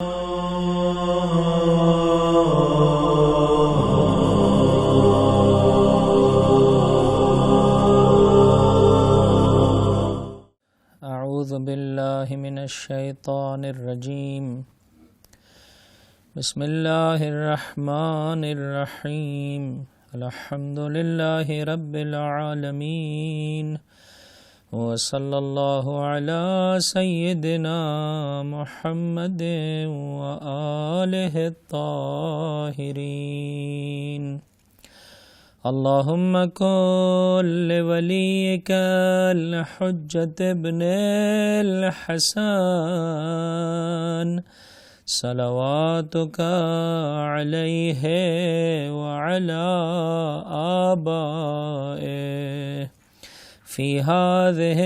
اعوذ باللہ من الشیطان الرجیم بسم اللہ الرحمن الرحیم الحمد للہ رب العالمین وصلی اللہ علی سیدنا محمد وآلہ الطاہرین اللہم کن لولیک الحجۃ ابن الحسن صلواتک علیہ وعلی آبائہ فی هذه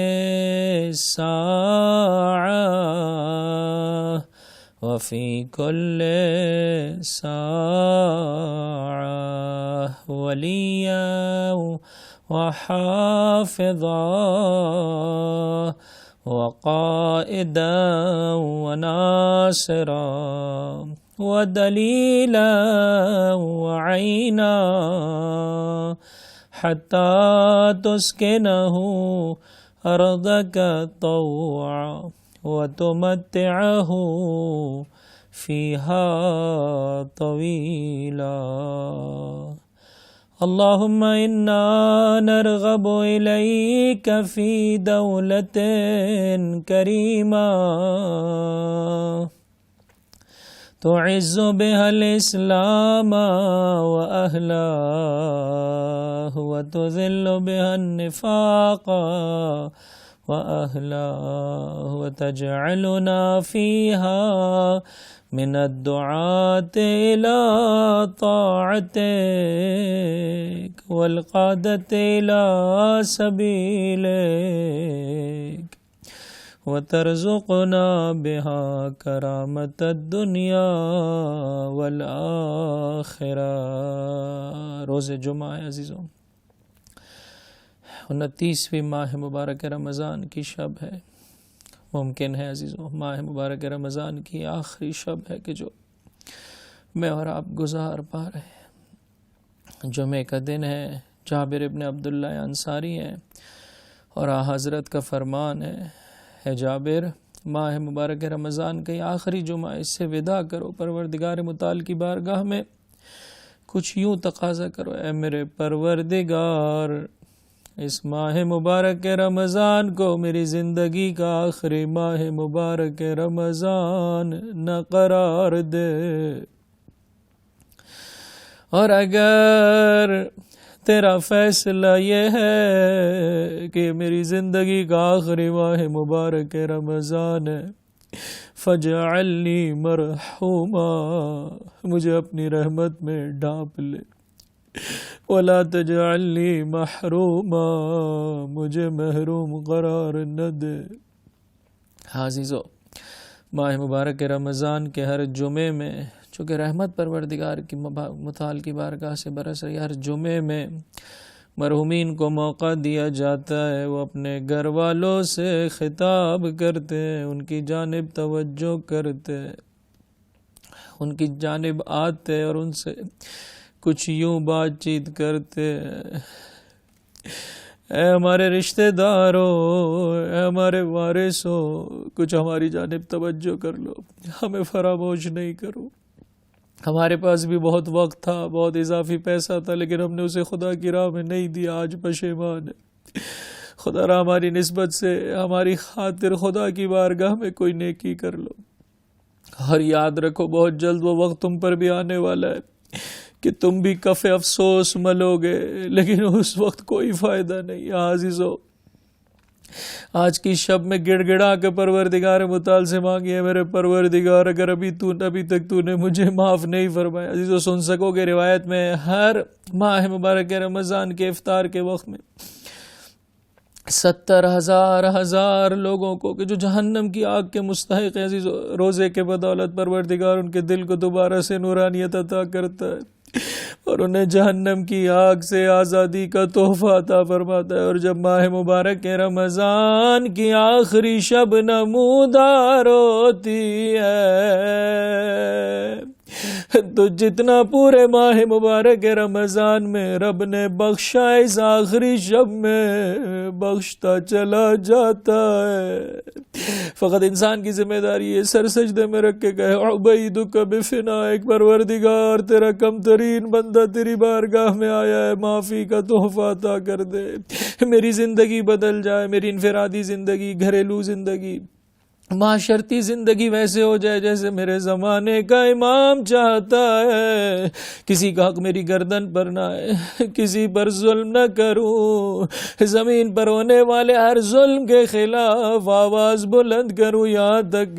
الساعة وفي كل ساعة وليا وحافظا وقائدا وناصرا ودليلا وعينا حتى تسكنه أرضك طوعا وتمتعه فيها طويلا اللهم إنا نرغب إليك في دولة كريمة تعز بها الإسلام وأهله وتذل بها النفاق وأهله وتجعلنا فيها من الدعاة إلى طاعتك والقادة إلى سبيلك وترزقنا بها کرامت الدنیا والآخرہ۔ روز جمعہ ہے عزیزوں، 29ویں ماہ مبارک رمضان کی شب ہے۔ ممکن ہے عزیزوں ماہ مبارک رمضان کی آخری شب ہے کہ جو میں اور آپ گزار پا رہے ہیں۔ جمعہ کا دن ہے، جابر ابن عبداللہ انصاری ہیں اور حضرت کا فرمان ہے، اے جابر ماہ مبارک رمضان کا یہ آخری جمعہ، اس سے وداع کرو، پروردگار متعال کی بارگاہ میں کچھ یوں تقاضا کرو، اے میرے پروردگار اس ماہ مبارک رمضان کو میری زندگی کا آخری ماہ مبارک رمضان نہ قرار دے، اور اگر تیرا فیصلہ یہ ہے کہ میری زندگی کا آخری ماہ مبارک رمضان ہے، فجعلنی مرحوما، مجھے اپنی رحمت میں ڈھانپ لے، ولا تجعلنی محروما، مجھے محروم قرار نہ دے۔ عزیزو، ماہ مبارک رمضان کے ہر جمعے میں، چونکہ رحمت پروردگار کی متعال کی بارگاہ سے برس رہی، ہر جمعے میں مرحومین کو موقع دیا جاتا ہے، وہ اپنے گھر والوں سے خطاب کرتے ہیں، ان کی جانب توجہ کرتے ہیں، ان کی جانب آتے اور ان سے کچھ یوں بات چیت کرتے ہیں، اے ہمارے رشتہ داروں، اے ہمارے وارثوں، کچھ ہماری جانب توجہ کر لو، ہمیں فراموش نہیں کرو، ہمارے پاس بھی بہت وقت تھا، بہت اضافی پیسہ تھا، لیکن ہم نے اسے خدا کی راہ میں نہیں دیا، آج پشیمان ہے۔ خدا را ہماری نسبت سے، ہماری خاطر خدا کی بارگاہ میں کوئی نیکی کر لو، اور یاد رکھو بہت جلد وہ وقت تم پر بھی آنے والا ہے کہ تم بھی کف افسوس ملو گے، لیکن اس وقت کوئی فائدہ نہیں۔ عزیزو، آج کی شب میں گڑ گڑا کے پروردگار متعال سے مانگی ہے، میرے پروردگار اگر ابھی تک تو نے مجھے معاف نہیں فرمایا۔ عزیزو، سن سکو گے روایت میں ہر ماہ مبارک رمضان کے افطار کے وقت میں 70,000 لوگوں کو کہ جو جہنم کی آگ کے مستحق ہیں، عزیزو، روزے کے بدولت پروردگار ان کے دل کو دوبارہ سے نورانیت عطا کرتا ہے، اور انہیں جہنم کی آگ سے آزادی کا تحفہ عطا فرماتا ہے۔ اور جب ماہ مبارک رمضان کی آخری شب نمودار ہوتی ہے تو جتنا پورے ماہ مبارک رمضان میں رب نے بخشا اس آخری شب میں بخشتا چلا جاتا ہے۔ فقط انسان کی ذمہ داری ہے سر سجدے میں رکھ کے کہے عبیدک بفنائک، پروردگار تیرا کم ترین بندہ تیری بارگاہ میں آیا ہے، معافی کا تحفہ عطا کر دے، میری زندگی بدل جائے، میری انفرادی زندگی، گھریلو زندگی، معاشرتی زندگی ویسے ہو جائے جیسے میرے زمانے کا امام چاہتا ہے، کسی کا حق میری گردن پر نہ ہے، کسی پر ظلم نہ کروں، زمین پر ہونے والے ہر ظلم کے خلاف آواز بلند کروں، یہاں تک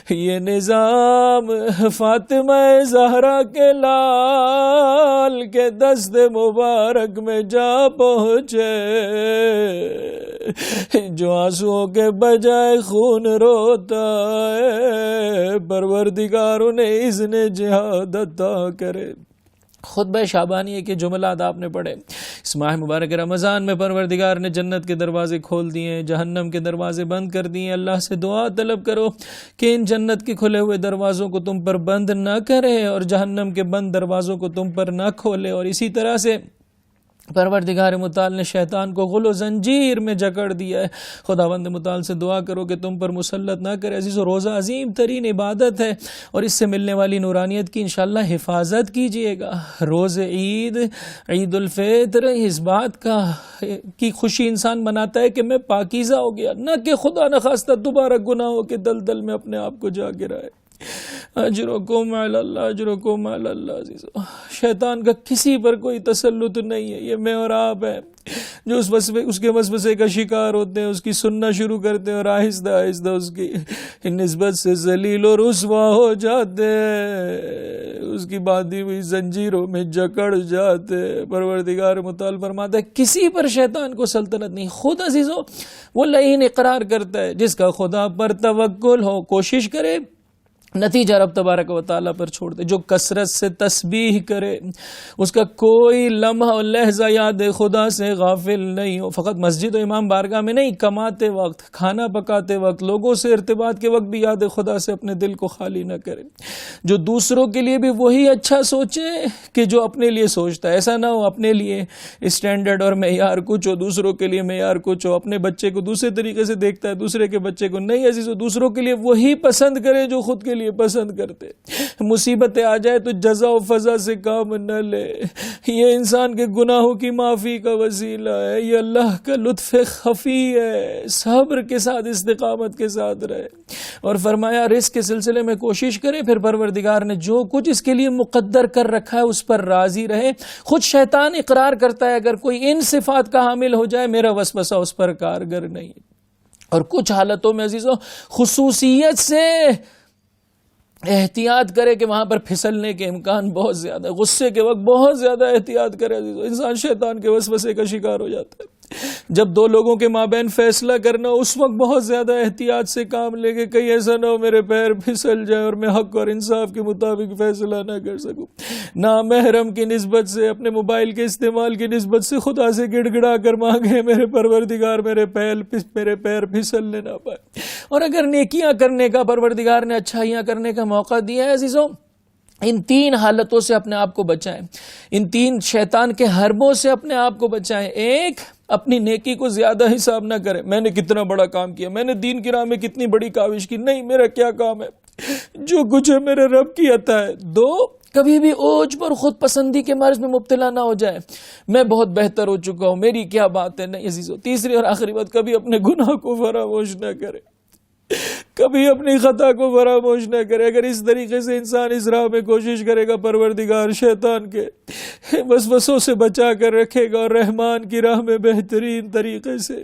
کہ یہ نظام فاطمہ زہرا کے لال کے دست مبارک میں جا پہنچے، جو آنسوؤں کے بجائے خون روتا ہے، پروردگار انہیں اذن جہاد عطا کرے۔ خطبہ شعبانیہ کے جملات آپ نے پڑھے۔ اس ماہ مبارک رمضان میں پروردگار نے جنت کے دروازے کھول دیے، جہنم کے دروازے بند کر دیے۔ اللہ سے دعا طلب کرو کہ ان جنت کے کھلے ہوئے دروازوں کو تم پر بند نہ کرے اور جہنم کے بند دروازوں کو تم پر نہ کھولے، اور اسی طرح سے پروردگار متعال نے شیطان کو غل و زنجیر میں جکڑ دیا ہے۔ خداوند متعال سے دعا کرو کہ تم پر مسلط نہ کرے۔ عزیز و روزہ عظیم ترین عبادت ہے اور اس سے ملنے والی نورانیت کی انشاءاللہ حفاظت کیجئے گا۔ روز عید، عید الفطر، اس بات کی خوشی انسان مناتا ہے کہ میں پاکیزہ ہو گیا، نہ کہ خدا نخواستہ دوبارہ گناہوں کے دلدل میں اپنے آپ کو جا گرائے۔ اجرکم علی اللہ، اجرکم علی اللہ۔ عزیزو، شیطان کا کسی پر کوئی تسلط نہیں ہے، یہ میں اور آپ ہیں جو اس کے وسوسے کا شکار ہوتے ہیں، اس کی سننا شروع کرتے ہیں اور آہستہ آہستہ اس کی نسبت سے ذلیل و رسوا ہو جاتے ہیں، اس کی باندھی ہوئی زنجیروں میں جکڑ جاتے ہیں۔ پروردگار متعال فرماتا ہے کسی پر شیطان کو سلطنت نہیں۔ خود عزیزو وہ لعین اقرار کرتا ہے، جس کا خدا پر توکل ہو کوشش کرے، نتیجہ رب تبارک و تعالیٰ پر چھوڑ دے۔ جو کثرت سے تسبیح کرے، اس کا کوئی لمحہ و لحظہ یاد خدا سے غافل نہیں ہو، فقط مسجد و امام بارگاہ میں نہیں، کماتے وقت، کھانا پکاتے وقت، لوگوں سے ارتباط کے وقت بھی یاد خدا سے اپنے دل کو خالی نہ کرے۔ جو دوسروں کے لیے بھی وہی اچھا سوچے کہ جو اپنے لیے سوچتا ہے، ایسا نہ ہو اپنے لیے اسٹینڈرڈ اور معیار کچھ ہو، دوسروں کے لیے معیار کچھ ہو، اپنے بچے کو دوسرے طریقے سے دیکھتا ہے، دوسرے کے بچے کو نہیں۔ عزیزو، دوسروں کے لیے وہی پسند کرے جو خود کے لیے پسند کرتے۔ مصیبتیں آ جائے تو جزا و فضا سے کام نہ لے، یہ انسان کے گناہوں کی معافی کا وسیلہ ہے، یہ اللہ کا لطف خفی ہے۔ صبر کے ساتھ، استقامت کے ساتھ رہے، اور فرمایا رزق کے سلسلے میں کوشش کرے، پھر پروردگار نے جو کچھ اس کے لیے مقدر کر رکھا ہے اس پر راضی رہے۔ خود شیطان اقرار کرتا ہے اگر کوئی ان صفات کا حامل ہو جائے میرا وسوسہ اس پر کارگر نہیں۔ اور کچھ حالتوں میں عزیزو خصوصیت سے احتیاط کرے کہ وہاں پر پھسلنے کے امکان بہت زیادہ ہے۔ غصے کے وقت بہت زیادہ احتیاط کرے عزیزو، انسان شیطان کے وسوسے کا شکار ہو جاتا ہے۔ جب دو لوگوں کے مابین فیصلہ کرنا، اس وقت بہت زیادہ احتیاط سے کام لے کے کہیں ایسا نہ ہو میرے پیر پھسل جائے اور میں حق اور انصاف کے مطابق فیصلہ نہ کر سکوں۔ نامحرم کی نسبت سے، اپنے موبائل کے استعمال کی نسبت سے خدا سے گڑ گڑا کر مانگے میرے پروردگار میرے پیر پھسلنے نہ پائے۔ اور اگر نیکیاں کرنے کا پروردگار نے اچھائیاں کرنے کا موقع دیا ہے عزیزوں، ان تین حالتوں سے اپنے آپ کو بچائیں، ان تین شیطان کے حربوں سے اپنے آپ کو بچائیں۔ ایک، اپنی نیکی کو زیادہ حساب نہ کریں، میں نے کتنا بڑا کام کیا، میں نے دین کی راہ میں کتنی بڑی کاوش کی، نہیں میرا کیا کام ہے، جو کچھ ہے میرے رب کی عطا ہے۔ دو، کبھی بھی اوج پر خود پسندی کے مرض میں مبتلا نہ ہو جائے، میں بہت بہتر ہو چکا ہوں، میری کیا بات ہے، نہیں عزیزو۔ تیسری اور آخری بات، کبھی اپنے گناہ کو فراموش نہ کرے، کبھی اپنی خطا کو فراموش نہ کرے۔ اگر اس طریقے سے انسان اس راہ میں کوشش کرے گا، پروردگار شیطان کے وسوسوں سے بچا کر رکھے گا اور رحمان کی راہ میں بہترین طریقے سے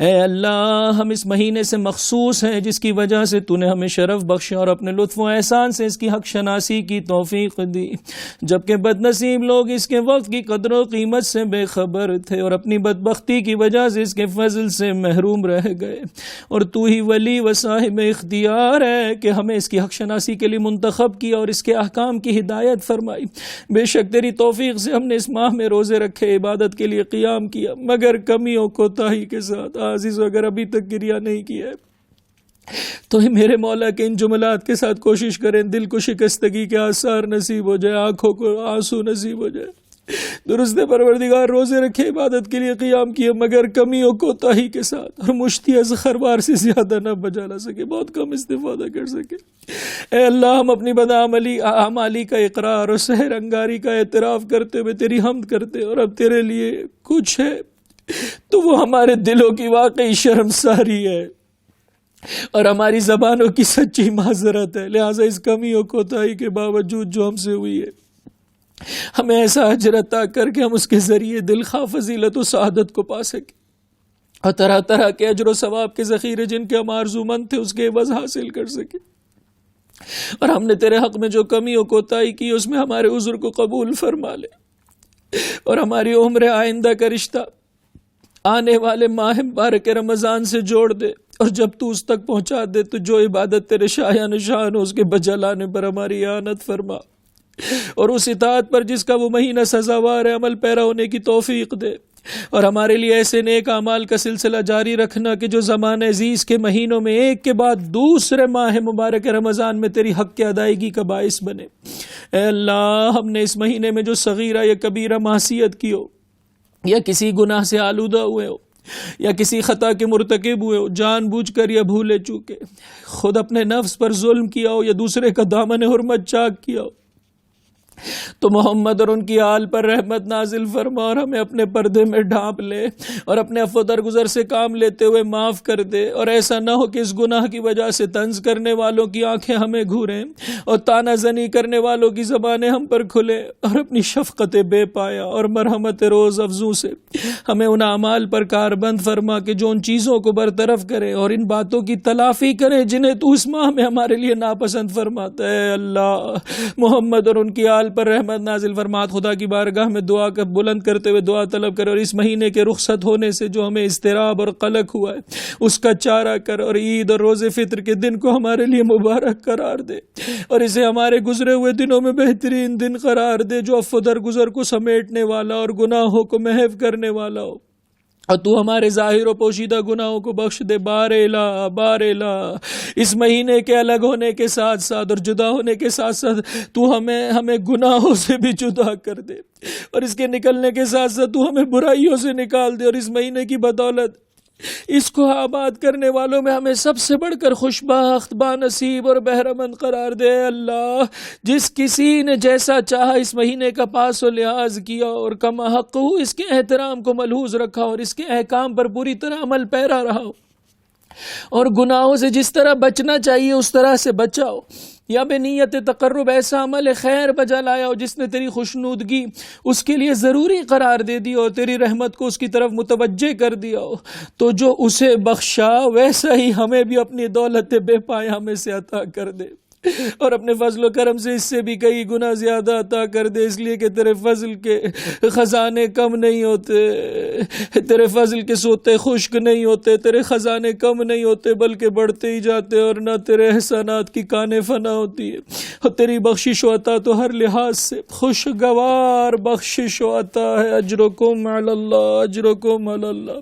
اے اللہ ہم اس مہینے سے مخصوص ہیں جس کی وجہ سے تو نے ہمیں شرف بخشا اور اپنے لطف و احسان سے اس کی حق شناسی کی توفیق دی، جبکہ بد نصیب لوگ اس کے وقت کی قدر و قیمت سے بے خبر تھے اور اپنی بدبختی کی وجہ سے اس کے فضل سے محروم رہ گئے، اور تو ہی ولی و صاحب اختیار ہے کہ ہمیں اس کی حق شناسی کے لیے منتخب کیا اور اس کے احکام کی ہدایت فرمائی۔ بے شک تیری توفیق سے ہم نے اس ماہ میں روزے رکھے، عبادت کے لیے قیام کیا، مگر کمیوں کوتاہی کے ساتھ۔ عزیز اگر ابھی تک گریہ نہیں کیا ہے تو ہی میرے مولا کے ان جملات کے ساتھ کوشش کریں، دل کو شکستگی کے آثار نصیب ہو جائے، آنکھوں کو آنسو نصیب ہو جائے۔ درست پروردگار روزے رکھے، عبادت کے لیے قیام کیے، مگر کمیوں کوتاہی کے ساتھ، اور مشتی از خروار سے زیادہ نہ بجا لا سکے، بہت کم استفادہ کر سکے۔ اے اللہ ہم اپنی بدعمالی کا اقرار اور سحر انگاری کا اعتراف کرتے ہوئے تیری حمد کرتے، اور اب تیرے لیے کچھ ہے تو وہ ہمارے دلوں کی واقعی شرمساری ہے اور ہماری زبانوں کی سچی معذرت ہے، لہٰذا اس کمی و کوتاہی کے باوجود جو ہم سے ہوئی ہے ہمیں ایسا اجر عطا کر کے ہم اس کے ذریعے دل خواہ فضیلت و سعادت کو پا سکیں، اور طرح طرح کے اجر و ثواب کے ذخیرے جن کے ہم آرزومند تھے اس کے عوض حاصل کر سکیں، اور ہم نے تیرے حق میں جو کمی و کوتاہی کی اس میں ہمارے عذر کو قبول فرما لے، اور ہماری عمر آئندہ کا رشتہ آنے والے ماہ مبارک رمضان سے جوڑ دے، اور جب تو اس تک پہنچا دے تو جو عبادت تیرے شایان شان ہو اس کے بجا لانے پر ہماری اعانت فرما، اور اس اطاعت پر جس کا وہ مہینہ سزاوار ہے عمل پیرا ہونے کی توفیق دے، اور ہمارے لیے ایسے نیک اعمال کا سلسلہ جاری رکھنا کہ جو زمانہ عزیز کے مہینوں میں ایک کے بعد دوسرے ماہ مبارک رمضان میں تیری حق کی ادائیگی کا باعث بنے۔ اے اللہ ہم نے اس مہینے میں جو صغیرہ یا کبیرہ معصیت کی ہو، یا کسی گناہ سے آلودہ ہوئے ہو، یا کسی خطا کے مرتکب ہوئے ہو، جان بوجھ کر یا بھولے چوکے، خود اپنے نفس پر ظلم کیا ہو یا دوسرے کا دامن حرمت چاک کیا ہو، تو محمد اور ان کی آل پر رحمت نازل فرما اور ہمیں اپنے پردے میں ڈھانپ لے، اور اپنے عفو درگزر سے کام لیتے ہوئے معاف کر دے، اور ایسا نہ ہو کہ اس گناہ کی وجہ سے طنز کرنے والوں کی آنکھیں ہمیں گھوریں اور تانا زنی کرنے والوں کی زبانیں ہم پر کھلے، اور اپنی شفقت بے پایا اور مرحمت روز افزوں سے ہمیں ان اعمال پر کاربند فرما کہ جو ان چیزوں کو برطرف کرے اور ان باتوں کی تلافی کرے جنہیں تو اس ماہ میں ہمارے لیے ناپسند فرماتا ہے۔ اللہ محمد اور ان کی آل پر رحمت نازل فرمات، خدا کی بارگاہ میں دعا کر بلند کرتے ہوئے دعا طلب کر، اور اس مہینے کے رخصت ہونے سے جو ہمیں اضطراب اور قلق ہوا ہے اس کا چارہ کر، اور عید اور روزے فطر کے دن کو ہمارے لیے مبارک قرار دے، اور اسے ہمارے گزرے ہوئے دنوں میں بہترین دن قرار دے جو عفو درگزر کو سمیٹنے والا اور گناہوں کو محو کرنے والا ہو، اور تو ہمارے ظاہر و پوشیدہ گناہوں کو بخش دے۔ بار الہ اس مہینے کے الگ ہونے کے ساتھ ساتھ اور جدا ہونے کے ساتھ ساتھ تو ہمیں گناہوں سے بھی جدا کر دے، اور اس کے نکلنے کے ساتھ ساتھ تو ہمیں برائیوں سے نکال دے، اور اس مہینے کی بدولت اس کو آباد کرنے والوں میں ہمیں سب سے بڑھ کر خوشبخت، بانصیب اور بہرمند قرار دے۔ اللہ جس کسی نے جیسا چاہا اس مہینے کا پاس و لحاظ کیا اور کما حق ہو اس کے احترام کو ملحوظ رکھا اور اس کے احکام پر پوری طرح عمل پیرا رہا ہو، اور گناہوں سے جس طرح بچنا چاہیے اس طرح سے بچاؤ، یا بے نیت تقرب ایسا عمل خیر بجا لایا ہو جس نے تیری خوشنودگی اس کے لیے ضروری قرار دے دی اور تیری رحمت کو اس کی طرف متوجہ کر دیا ہو، تو جو اسے بخشا ویسا ہی ہمیں بھی اپنی دولت بے پایا میں سے عطا کر دے، اور اپنے فضل و کرم سے اس سے بھی کئی گنا زیادہ عطا کر دے، اس لیے کہ تیرے فضل کے خزانے کم نہیں ہوتے، تیرے فضل کے سوتے خشک نہیں ہوتے، تیرے خزانے کم نہیں ہوتے بلکہ بڑھتے ہی جاتے، اور نہ تیرے احسانات کی کانیں فنا ہوتی ہے، اور تیری بخشش و عطا تو ہر لحاظ سے خوشگوار بخشش و عطا ہے۔ اجرکم علی اللہ، اجرکم علی اللہ۔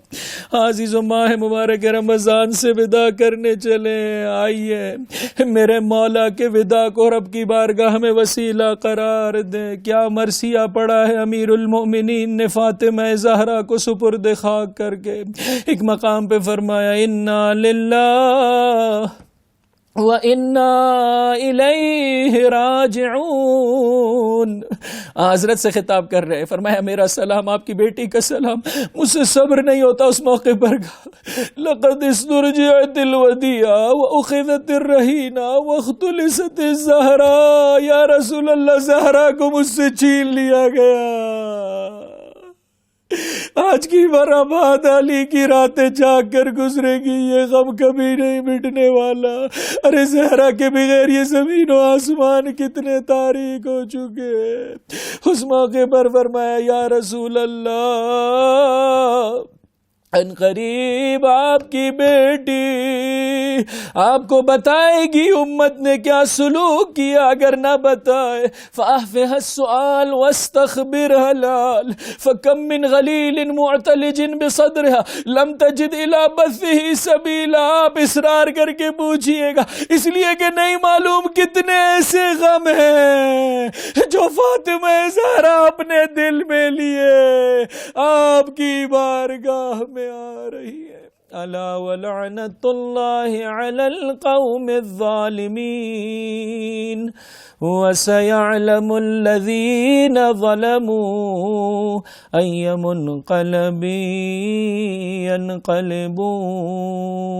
عزیزو ماہ مبارک رمضان سے ودا کرنے چلے، آئیے میرے مولا کے ودا کو رب کی بارگاہ میں وسیلہ قرار دے۔ کیا مرثیہ پڑا ہے امیر المؤمنین نے فاطمہ زہرا کو سپرد خاک کر کے، ایک مقام پہ فرمایا انا للہ وَإِنَّا إِلَيْهِ رَاجِعُونَ۔ حضرت سے خطاب کر رہے، فرمایا میرا سلام، آپ کی بیٹی کا سلام، مجھ سے صبر نہیں ہوتا اس موقع پر لَقَدْ اسْتُرْجِعَتِ الْوَدِيعَ وَأُخِذَتِ الرَّهِينَ وَاخْتُلِسَتِ الزَّهْرَاء۔ یا رسول اللہ زہرا کو مجھ سے چھین لیا گیا، آج کی برآباد علی کی راتیں جاگ کر گزرے گی، یہ غم کبھی نہیں مٹنے والا۔ ارے زہرا کے بغیر یہ زمین و آسمان کتنے تاریک ہو چکے۔ اس موقع پر فرمایا یا رسول اللہ، ان قریب آپ کی بیٹی آپ کو بتائے گی امت نے کیا سلوک کیا، اگر نہ بتائے فاحفظ السؤال واستخبر حلال فکم من غلیل معتلج بصدرها لم تجد الى بثه سبیلا۔ آپ اصرار کر کے پوچھئے گا، اس لیے کہ نہیں معلوم کتنے ایسے غم ہیں جو فاطمہ زہرا اپنے دل میں لیے آپ کی بارگاہ میں آ رہی ہے۔ الا ولعنت اللہ علی القوم الظالمین وسيعلم الذین ظلموا أي منقلب ينقلبون۔